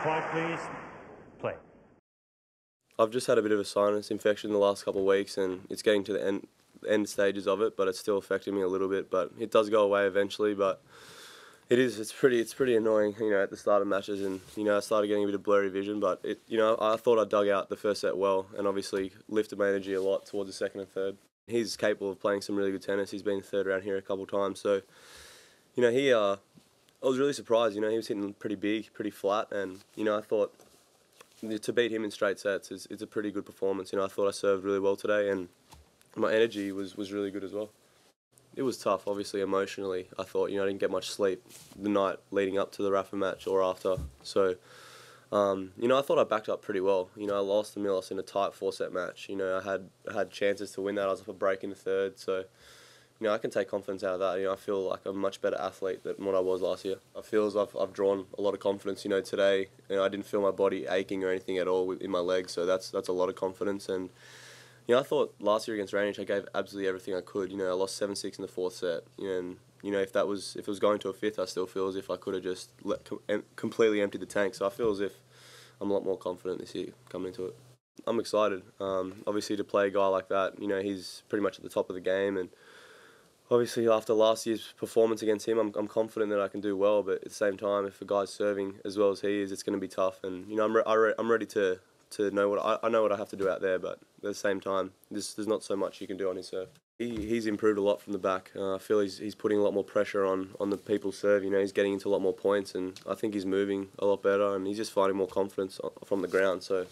Quiet, please. Play. I've just had a bit of a sinus infection the last couple of weeks, and it's getting to the end stages of it, but it's still affecting me a little bit. But it does go away eventually. But it's pretty annoying, at the start of matches, and I started getting a bit of blurry vision. But I thought I dug out the first set well, and obviously lifted my energy a lot towards the second and third. He's capable of playing some really good tennis. He's been third round here a couple of times, so I was really surprised. He was hitting pretty big, pretty flat, and I thought to beat him in straight sets is a pretty good performance. I thought I served really well today, and my energy was really good as well. It was tough, obviously, emotionally. I thought, I didn't get much sleep the night leading up to the Rafa match or after. So, I thought I backed up pretty well. I lost to Milos in a tight 4-set match. I had chances to win that. I was up a break in the third, so I can take confidence out of that. I feel like I'm a much better athlete than what I was last year. I feel as I've drawn a lot of confidence. Today, I didn't feel my body aching or anything at all in my legs, so that's a lot of confidence. And I thought last year against Raonic, I gave absolutely everything I could. I lost 7-6 in the 4th set, and if it was going to a 5th, I still feel as if I could have just completely emptied the tank. So I feel as if I'm a lot more confident this year coming into it. I'm excited, obviously, to play a guy like that. He's pretty much at the top of the game, and obviously, after last year's performance against him, I'm confident that I can do well. But at the same time, if a guy's serving as well as he is, it's going to be tough. And I'm ready to know what I know what I have to do out there. But at the same time, there's not so much you can do on his serve. He's improved a lot from the back. I feel he's putting a lot more pressure on the people's serve. He's getting into a lot more points, and I think he's moving a lot better, and he's just finding more confidence from the ground. So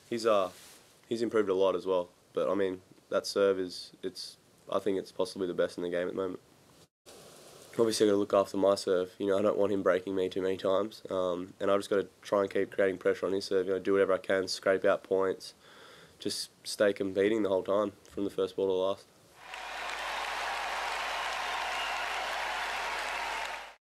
he's improved a lot as well. But I mean, that serve I think it's possibly the best in the game at the moment. Obviously, I've got to look after my serve. I don't want him breaking me too many times, and I've just got to try and keep creating pressure on his serve. Do whatever I can, scrape out points, just stay competing the whole time from the first ball to the last.